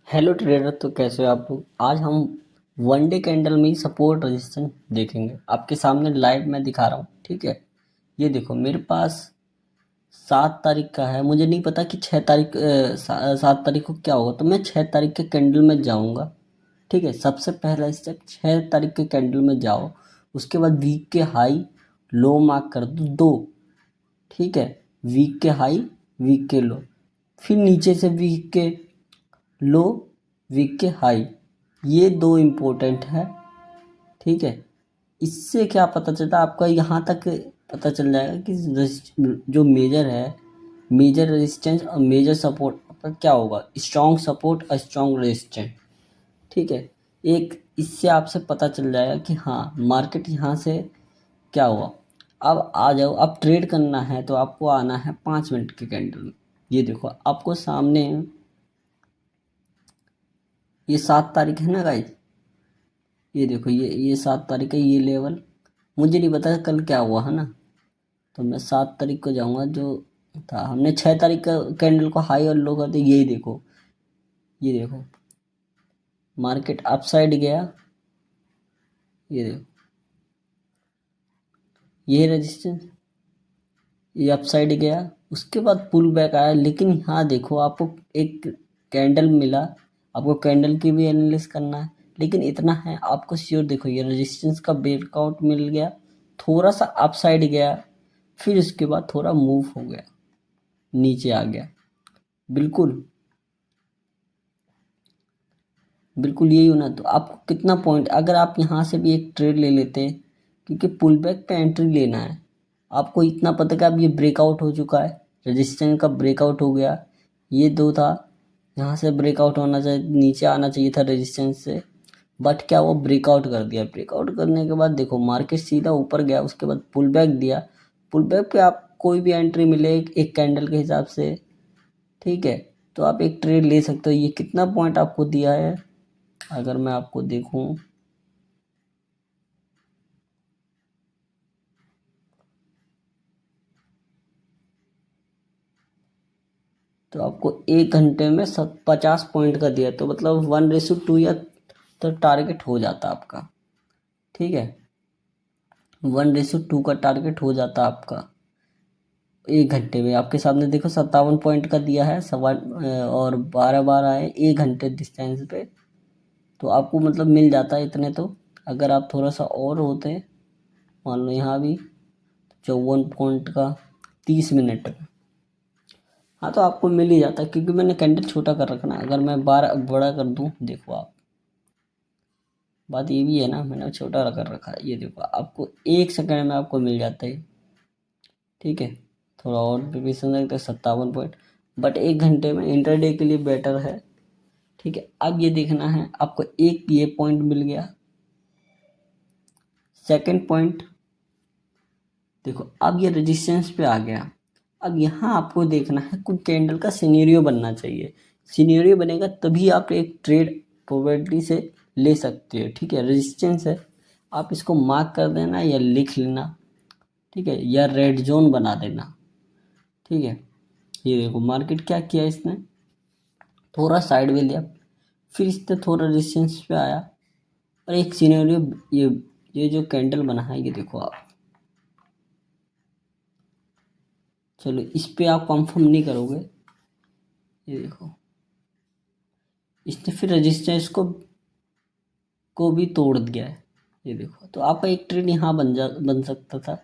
Hello trader. तो कैसे हो आप लोग? आज हम वन डे कैंडल में ही सपोर्ट रेजिस्टेंस देखेंगे। आपके सामने लाइव मैं दिखा रहा हूँ, ठीक है। ये देखो मेरे पास 7 तारीख का है। मुझे नहीं पता कि 6 तारीख 7 तारीख को क्या होगा, तो मैं 6 तारीख के कैंडल में जाऊँगा, ठीक है। सबसे पहला स्टेप 6 तारीख के कैंडल में जाओ। उसके बाद वीक के हाई लो मार्क कर दो दो, ठीक है। वीक के हाई, वीक के लो, फिर नीचे से वीक के लो, वीक के हाई, ये दो इम्पोर्टेंट है, ठीक है। इससे क्या पता चलता है आपका, यहाँ तक पता चल जाएगा कि जो मेजर है, मेजर रेजिस्टेंस और मेजर सपोर्ट आपका क्या होगा। स्ट्रॉन्ग सपोर्ट और स्ट्रॉन्ग रेजिस्टेंस, ठीक है। एक इससे आपसे पता चल जाएगा कि हाँ मार्केट यहाँ से क्या हुआ। अब आ जाओ, अब ट्रेड करना है तो आपको आना है 5 मिनट के कैंडल में। ये देखो आपको सामने, ये 7 तारीख है ना गाइज। ये देखो ये 7 तारीख है, ये लेवल मुझे नहीं पता कल क्या हुआ है ना। तो मैं 7 तारीख को जाऊंगा। जो था हमने 6 तारीख का कैंडल को हाई और लो कर दिया। यही देखो, ये देखो मार्केट अप साइड गया। ये देखो ये रेजिस्टेंस, ये अप साइड गया, उसके बाद पुल बैक आया। लेकिन यहाँ देखो आपको एक कैंडल मिला। आपको कैंडल की भी एनालिसिस करना है, लेकिन इतना है आपको श्योर। देखो ये रेजिस्टेंस का ब्रेकआउट मिल गया, थोड़ा सा अप साइड गया, फिर उसके बाद थोड़ा मूव हो गया, नीचे आ गया। बिल्कुल बिल्कुल यही होना। तो आपको कितना पॉइंट, अगर आप यहाँ से भी एक ट्रेड ले लेते, क्योंकि पुल बैक पे एंट्री लेना है। आपको इतना पता कि अब ये ब्रेकआउट हो चुका है, रेजिस्टेंस का ब्रेकआउट हो गया। ये दो था, यहाँ से ब्रेकआउट होना चाहिए, नीचे आना चाहिए था रेजिस्टेंस से, बट क्या वो ब्रेकआउट कर दिया। ब्रेकआउट करने के बाद देखो मार्केट सीधा ऊपर गया, उसके बाद पुल बैक दिया। पुल बैक पे आप कोई भी एंट्री मिले एक कैंडल के हिसाब से, ठीक है, तो आप एक ट्रेड ले सकते हो। ये कितना पॉइंट आपको दिया है, अगर मैं आपको देखूं तो आपको 1 घंटे में 50 पॉइंट का दिया। तो मतलब 1:2 या तो टारगेट हो जाता आपका, ठीक है। 1:2 का टारगेट हो जाता आपका 1 घंटे में। आपके सामने देखो 57 पॉइंट का दिया है, सवा और 12 बार आए 1 घंटे डिस्टेंस पे। तो आपको मतलब मिल जाता है इतने। तो अगर आप थोड़ा सा और होते, मान लो यहाँ भी 54 पॉइंट का 30 मिनट में, हाँ तो आपको मिल ही जाता। क्योंकि मैंने कैंडल छोटा कर रखा ना, अगर मैं बार बड़ा कर दूं, देखो आप, बात ये भी है ना, मैंने छोटा कर रखा है। ये देखो आपको 1 सेकंड में आपको मिल जाता है, ठीक है। थोड़ा और प्रिपरेशन लगता है 57 पॉइंट, बट 1 घंटे में इंटरडे के लिए बेटर है, ठीक है। अब ये देखना है आपको, एक ये पॉइंट मिल गया। सेकंड पॉइंट देखो, अब ये रेजिस्टेंस पे आ गया। अब यहाँ आपको देखना है कोई कैंडल का सिनेरियो बनना चाहिए। सिनेरियो बनेगा तभी आप एक ट्रेड प्रोबेबिलिटी से ले सकते हो, ठीक है। रेजिस्टेंस है, आप इसको मार्क कर देना या लिख लेना, ठीक है, या रेड जोन बना देना, ठीक है। ये देखो मार्केट क्या किया इसने, थोड़ा साइड में लिया, फिर इसने थोड़ा रेजिस्टेंस पे आया, और एक सिनेरियो, ये जो कैंडल बना है, ये देखो आप। चलो इस पे आप कंफर्म नहीं करोगे। ये देखो इसने फिर रेजिस्टेंस को भी तोड़ दिया है। ये देखो, तो आपका एक ट्रेड यहाँ बन सकता था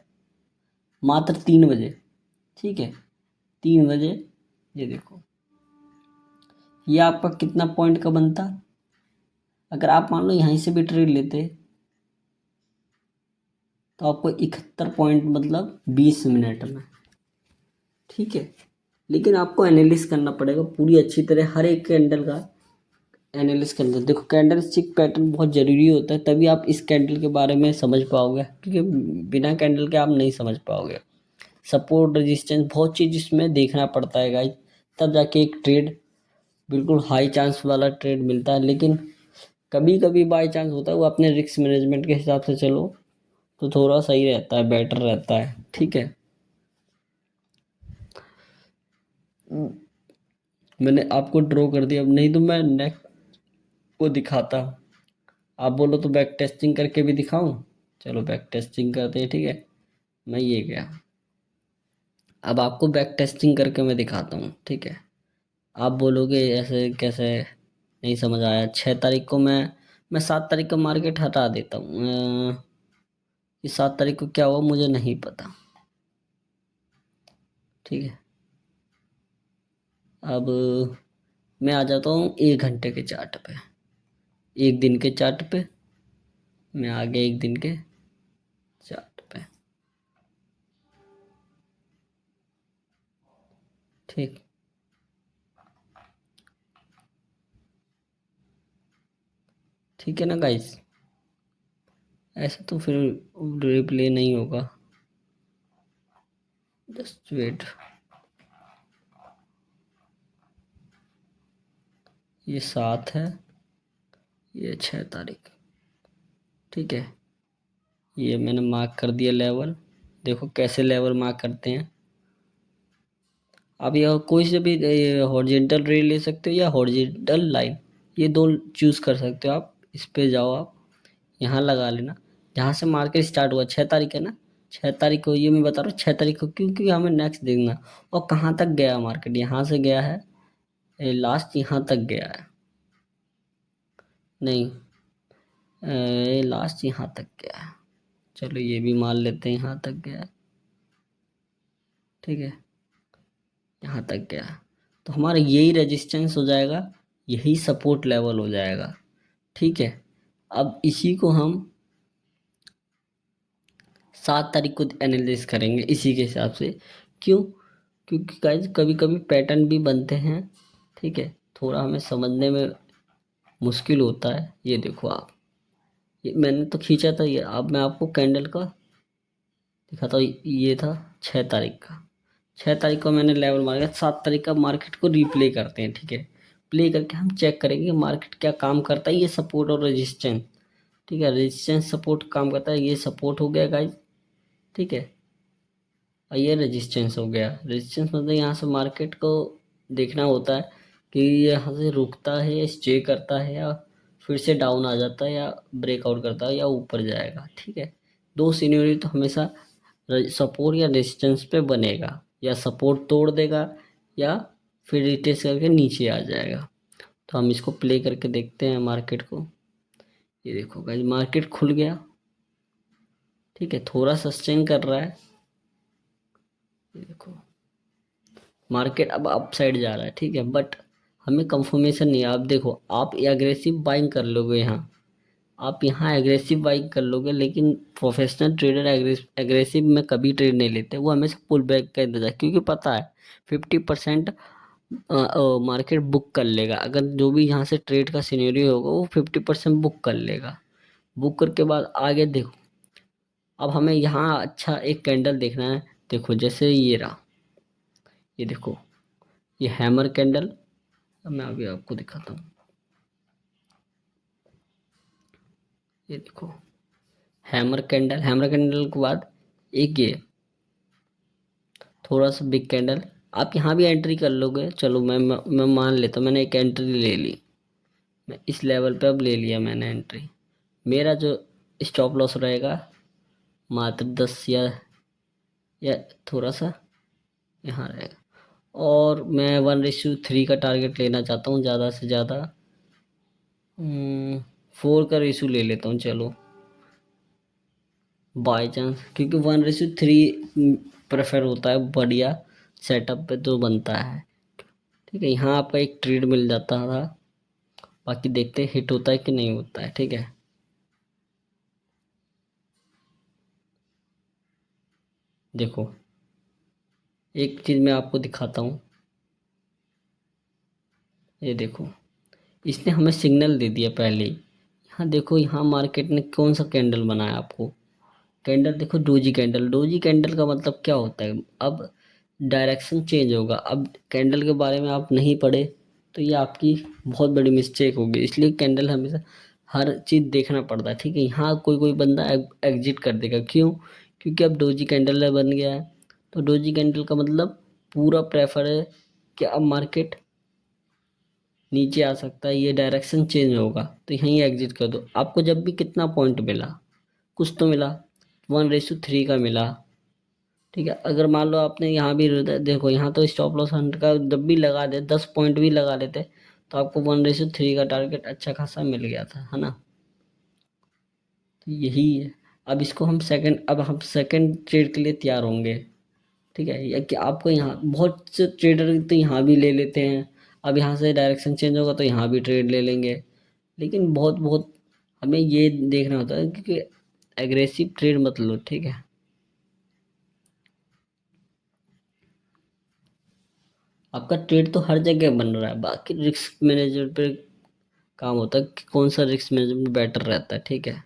मात्र 3 बजे, ठीक है। 3 बजे, ये देखो ये आपका कितना पॉइंट का बनता। अगर आप मान लो यहीं से भी ट्रेड लेते तो आपको 71 पॉइंट, मतलब 20 मिनट में, ठीक है। लेकिन आपको एनालिसिस करना पड़ेगा पूरी अच्छी तरह, हर एक कैंडल का एनालिसिस करना। देखो कैंडल स्टिक पैटर्न बहुत ज़रूरी होता है, तभी आप इस कैंडल के बारे में समझ पाओगे, क्योंकि बिना कैंडल के आप नहीं समझ पाओगे। सपोर्ट रेजिस्टेंस बहुत चीज़ इसमें देखना पड़ता है गाइस, तब जाके एक ट्रेड बिल्कुल हाई चांस वाला ट्रेड मिलता है। लेकिन कभी कभी बाई चांस होता है, वो अपने रिस्क मैनेजमेंट के हिसाब से चलो तो थोड़ा सही रहता है, बेटर रहता है, ठीक है। मैंने आपको ड्रॉ कर दिया, अब नहीं तो मैं नेक्स्ट वो दिखाता। आप बोलो तो बैक टेस्टिंग करके भी दिखाऊं? चलो बैक टेस्टिंग करते हैं, ठीक है। मैं ये गया। अब आपको बैक टेस्टिंग करके मैं दिखाता हूँ, ठीक है। आप बोलोगे ऐसे कैसे, नहीं समझ आया। 6 तारीख को मैं 7 तारीख का मार्केट हटा देता हूँ। कि 7 तारीख को क्या हुआ मुझे नहीं पता, ठीक है। अब मैं आ जाता हूँ 1 घंटे के चार्ट पे, एक दिन के चार्ट पे। मैं आ गया एक दिन के चार्ट पे, ठीक। ठीक है ना गाइस? ऐसे तो फिर रिप्ले नहीं होगा। Just wait. ये 7 है, ये 6 तारीख, ठीक है। ये मैंने मार्क कर दिया लेवल। देखो कैसे लेवल मार्क करते हैं। आप यह कोई से भी हॉरिजेंटल रे ले सकते हो या हॉरिजेंटल लाइन, ये दो चूज कर सकते हो आप। इस पे जाओ आप, यहाँ लगा लेना जहाँ से मार्केट स्टार्ट हुआ। 6 तारीख है ना, 6 तारीख को ये मैं बता रहा हूँ 6 तारीख को, क्योंकि हमें नेक्स्ट देखना। और कहाँ तक गया मार्केट, यहाँ से गया है, लास्ट यहाँ तक गया है। नहीं, लास्ट यहाँ तक गया है। चलो ये भी मान लेते हैं यहाँ तक गया है, ठीक है। यहाँ तक गया है तो हमारा यही रेजिस्टेंस हो जाएगा, यही सपोर्ट लेवल हो जाएगा, ठीक है। अब इसी को हम 7 तारीख को एनालिसिस करेंगे इसी के हिसाब से। क्यों? क्योंकि गाइस कभी कभी पैटर्न भी बनते हैं, ठीक है। थोड़ा हमें समझने में मुश्किल होता है। ये देखो आप, ये मैंने तो खींचा था। ये अब मैं आपको कैंडल का दिखाता हूँ। ये था 6 तारीख का, 6 तारीख को मैंने लेवल मारा। 7 तारीख का मार्केट को रिप्ले करते हैं, ठीक है। प्ले करके हम चेक करेंगे मार्केट क्या काम करता है। ये सपोर्ट और रेजिस्टेंस, ठीक है। रेजिस्टेंस सपोर्ट काम करता है। ये सपोर्ट हो गया गाइस, ठीक है। और ये रेजिस्टेंस हो गया। रेजिस्टेंस मतलब यहाँ से मार्केट को देखना होता है कि ये यहाँ से रुकता है या स्टे करता है या फिर से डाउन आ जाता है या ब्रेकआउट करता है या ऊपर जाएगा, ठीक है। दो सिनेरियो तो हमेशा सपोर्ट या रेजिस्टेंस पे बनेगा, या सपोर्ट तोड़ देगा या फिर रिटेस्ट करके नीचे आ जाएगा। तो हम इसको प्ले करके देखते हैं मार्केट को। ये देखो गाइस मार्केट खुल गया, ठीक है। थोड़ा सस्टेन कर रहा है। ये देखो मार्केट अब अप साइड जा रहा है, ठीक है। बट हमें कंफर्मेशन नहीं है। आप देखो, आप एग्रेसिव बाइंग कर लोगे यहाँ, आप यहाँ एग्रेसिव बाइंग कर लोगे, लेकिन प्रोफेशनल ट्रेडर एग्रेसिव में कभी ट्रेड नहीं लेते। वो हमेशा पुल बैक का इंतजार, क्योंकि पता है 50% मार्केट बुक कर लेगा। अगर जो भी यहाँ से ट्रेड का सिनेरियो होगा वो 50% बुक कर लेगा। बुक करके बाद आगे देखो। अब हमें यहाँ अच्छा एक कैंडल देखना है। देखो जैसे ये रहा, ये देखो, ये हैमर कैंडल। अब मैं अभी आपको दिखाता हूँ। ये देखो हैमर कैंडल, हैमर कैंडल के बाद एक ये थोड़ा सा बिग कैंडल। आप यहाँ भी एंट्री कर लोगे। चलो मैं मान लेता हूँ मैंने एक एंट्री ले ली। मैं इस लेवल पे अब ले लिया मैंने एंट्री। मेरा जो स्टॉप लॉस रहेगा मात्र 10 या थोड़ा सा यहाँ रहेगा। और मैं 1:3 का टारगेट लेना चाहता हूँ ज़्यादा से ज़्यादा। 4 का रेशू ले लेता हूँ चलो, बाई चांस, क्योंकि 1:3 प्रेफर होता है बढ़िया सेटअप पे तो बनता है, ठीक है। यहाँ आपका एक ट्रेड मिल जाता था। बाकी देखते हैं हिट होता है कि नहीं होता है, ठीक है। देखो एक चीज़ मैं आपको दिखाता हूँ। ये देखो इसने हमें सिग्नल दे दिया पहले ही। यहाँ देखो, यहाँ मार्केट ने कौन सा कैंडल बनाया आपको। कैंडल देखो, डोजी कैंडल। डोजी कैंडल का मतलब क्या होता है? अब डायरेक्शन चेंज होगा। अब कैंडल के बारे में आप नहीं पढ़े तो ये आपकी बहुत बड़ी मिस्टेक होगी। इसलिए कैंडल हमेशा हर चीज़ देखना पड़ता है, ठीक है। यहाँ कोई कोई बंदा एग्जिट कर देगा। क्यों? क्योंकि अब डोजी कैंडल बन गया है। तो डोजी कैंडल का मतलब पूरा प्रेफर है कि अब मार्केट नीचे आ सकता है, ये डायरेक्शन चेंज होगा, तो यहीं एग्जिट कर दो। आपको जब भी कितना पॉइंट मिला, कुछ तो मिला, 1:3 का मिला, ठीक है। अगर मान लो आपने यहाँ भी देखो, यहाँ तो स्टॉप लॉस हंट का जब भी लगा दे, 10 पॉइंट भी लगा लेते, तो आपको 1:3 का टारगेट अच्छा खासा मिल गया था, है ना। तो यही है। अब हम सेकंड ट्रेड के लिए तैयार होंगे, ठीक है। या कि आपको यहाँ बहुत से ट्रेडर तो यहाँ भी ले लेते हैं, अब यहाँ से डायरेक्शन चेंज होगा तो यहाँ भी ट्रेड ले लेंगे, लेकिन बहुत बहुत हमें ये देखना होता है, क्योंकि एग्रेसिव ट्रेड मत लो, ठीक है। आपका ट्रेड तो हर जगह बन रहा है, बाकी रिस्क मैनेजमेंट पे काम होता है कि कौन सा रिस्क मैनेजमेंट बेटर रहता है, ठीक है।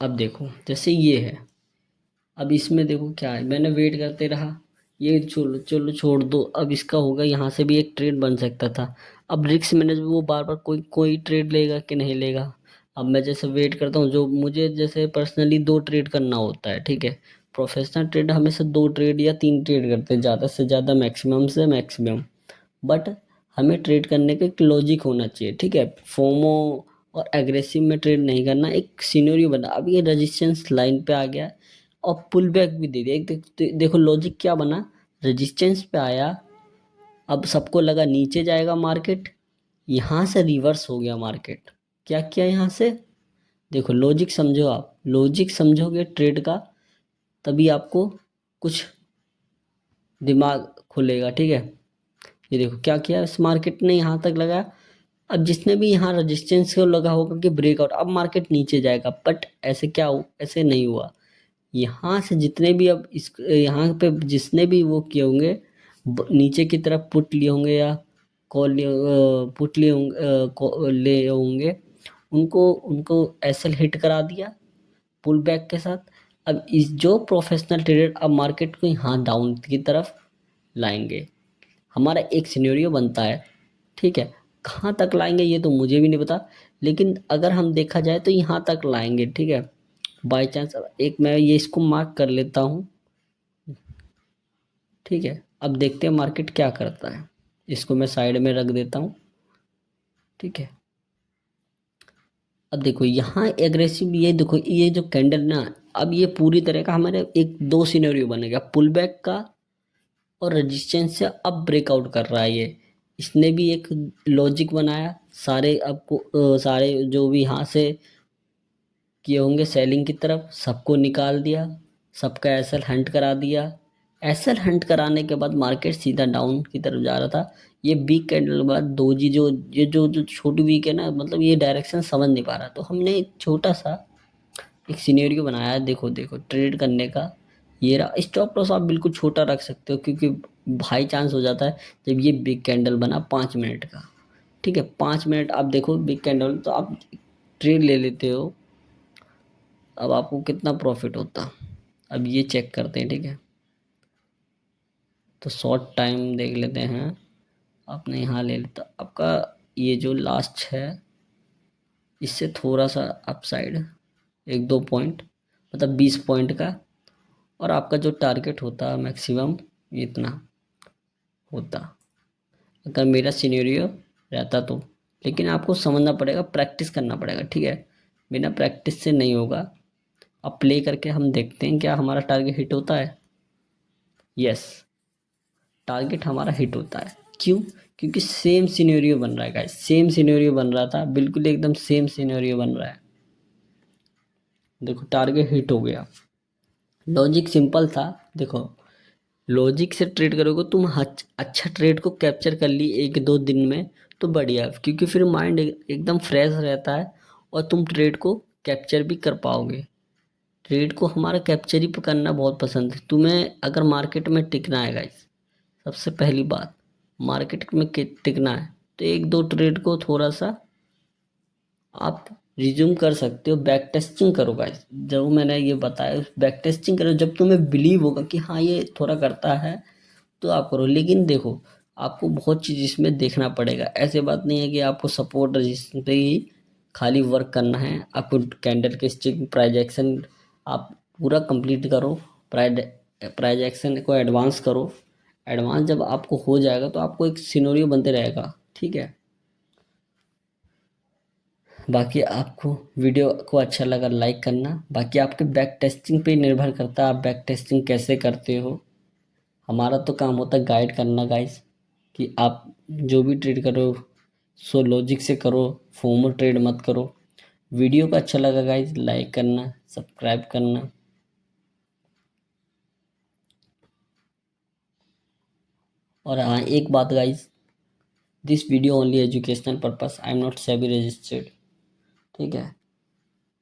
अब देखो जैसे ये है, अब इसमें देखो क्या है, मैंने वेट करते रहा, ये चलो चलो छोड़ दो, अब इसका होगा, यहाँ से भी एक ट्रेड बन सकता था। अब रिस्क मैनेजमेंट वो बार बार कोई कोई ट्रेड लेगा कि नहीं लेगा। अब मैं जैसे वेट करता हूँ, जो मुझे जैसे पर्सनली 2 ट्रेड करना होता है, ठीक है। प्रोफेशनल ट्रेड हमेशा 2 ट्रेड या 3 ट्रेड करते हैं, ज़्यादा से ज़्यादा, मैक्सिमम से मैक्सिमम। बट हमें ट्रेड करने का एक लॉजिक होना चाहिए, ठीक है। फोमो और एग्रेसिव में ट्रेड नहीं करना, एक सिनेरियो बना। अब ये रेजिस्टेंस लाइन पे आ गया और पुल बैक भी दे दिया, देखो लॉजिक क्या बना, रेजिस्टेंस पे आया, अब सबको लगा नीचे जाएगा मार्केट, यहाँ से रिवर्स हो गया मार्केट। क्या किया यहाँ से, देखो लॉजिक समझो, आप लॉजिक समझोगे ट्रेड का, तभी आपको कुछ दिमाग खुलेगा, ठीक है। ये देखो क्या किया, इस मार्केट ने यहाँ तक लगाया, अब जिसने भी यहाँ रेजिस्टेंस को लगा होगा कि ब्रेकआउट, अब मार्केट नीचे जाएगा, बट ऐसे क्या हो, ऐसे नहीं हुआ। यहाँ से जितने भी अब इस यहाँ पे जिसने भी वो किए होंगे, नीचे की तरफ पुट लिए होंगे या कॉल लिए, पुट लिए होंगे, ले होंगे, उनको उनको एसएल हिट करा दिया पुल बैक के साथ। अब इस जो प्रोफेशनल ट्रेडर अब मार्केट को यहाँ डाउन की तरफ लाएंगे, हमारा एक सिनेरियो बनता है, ठीक है। कहाँ तक लाएंगे ये तो मुझे भी नहीं पता, लेकिन अगर हम देखा जाए तो यहाँ तक लाएंगे, ठीक है। बाई चांस एक मैं ये इसको मार्क कर लेता हूँ, ठीक है। अब देखते हैं मार्केट क्या करता है, इसको मैं साइड में रख देता हूँ, ठीक है। अब देखो यहाँ एग्रेसिव, ये देखो ये जो कैंडल ना, अब ये पूरी तरह का हमारे एक दो सिनेरियो बनेगा, पुल बैक का और रेजिस्टेंस से अब ब्रेकआउट कर रहा है ये। इसने भी एक लॉजिक बनाया, सारे आपको सारे जो भी यहाँ से किए होंगे सेलिंग की तरफ, सबको निकाल दिया, सबका एसएल हंट करा दिया। एसएल हंट कराने के बाद मार्केट सीधा डाउन की तरफ जा रहा था। ये बिग कैंडल के बाद दोजी जो ये जो छोटी वीक है ना, मतलब ये डायरेक्शन समझ नहीं पा रहा, तो हमने एक छोटा सा एक सिनेरियो बनाया है, देखो देखो ट्रेड करने का। ये रहा स्टॉप लॉस, आप बिल्कुल छोटा रख सकते हो, क्योंकि हाई चांस हो जाता है जब ये बिग कैंडल बना 5 मिनट का, ठीक है। 5 मिनट आप देखो बिग कैंडल, तो आप ट्रेड ले लेते हो, अब आपको कितना प्रॉफिट होता, अब ये चेक करते हैं, ठीक है। तो शॉर्ट टाइम देख लेते हैं, आपने यहाँ ले लेता आपका ये जो लास्ट है, इससे थोड़ा सा अपसाइड 1-2 पॉइंट, मतलब 20 पॉइंट का, और आपका जो टारगेट होता मैक्सिमम इतना होता, अगर मेरा सिनेरियो रहता तो। लेकिन आपको समझना पड़ेगा, प्रैक्टिस करना पड़ेगा, ठीक है। बिना प्रैक्टिस से नहीं होगा। अब प्ले करके हम देखते हैं क्या हमारा टारगेट हिट होता है। यस, टारगेट हमारा हिट होता है। क्यों, क्योंकि सेम सिनेरियो बन रहा है गाइस, सेम सिनेरियो बन रहा था, बिल्कुल एकदम सेम सिनेरियो बन रहा है। देखो टारगेट हिट हो गया, लॉजिक सिंपल था। देखो लॉजिक से ट्रेड करोगे तुम, अच्छा ट्रेड को कैप्चर कर ली 1-2 दिन में, तो बढ़िया, क्योंकि फिर माइंड एकदम फ्रेश रहता है और तुम ट्रेड को कैप्चर भी कर पाओगे। ट्रेड को हमारा कैप्चर ही करना बहुत पसंद है। तुम्हें अगर मार्केट में टिकना है गाइस, सबसे पहली बात, मार्केट में टिकना है, तो 1-2 ट्रेड को थोड़ा सा आप रिज्यूम कर सकते हो, बैक टेस्टिंग करो गाइस। जो मैंने ये बताया बैक टेस्टिंग करो, जब तुम्हें बिलीव होगा कि हाँ ये थोड़ा करता है, तो आप करो। लेकिन देखो आपको बहुत चीज़ इसमें देखना पड़ेगा, ऐसे बात नहीं है कि आपको सपोर्ट रजिस्टर पे ही खाली वर्क करना है। आपको कैंडल के स्टिक प्राइजेक्शन आप पूरा कंप्लीट करो, प्राइजेक्शन को एडवांस करो। एडवांस जब आपको हो जाएगा तो आपको एक सिनेरियो बनते रहेगा, ठीक है। बाकी आपको वीडियो को अच्छा लगा लाइक करना। बाकी आपके बैक टेस्टिंग पे निर्भर करता है, आप बैक टेस्टिंग कैसे करते हो। हमारा तो काम होता है गाइड करना गाइस, कि आप जो भी ट्रेड करो सो लॉजिक से करो, फोमो ट्रेड मत करो। वीडियो को अच्छा लगा गाइस लाइक करना, सब्सक्राइब करना। और हाँ एक बात guys, this video only educational purpose, I am not SEBI registered, ठीक है।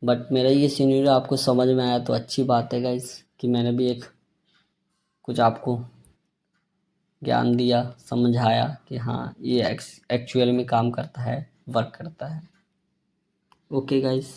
बट मेरा ये सीनियर आपको समझ में आया तो अच्छी बात है गाइस, कि मैंने भी एक कुछ आपको ज्ञान दिया, समझाया कि हाँ ये एक्चुअल में काम करता है, वर्क करता है। Okay guys.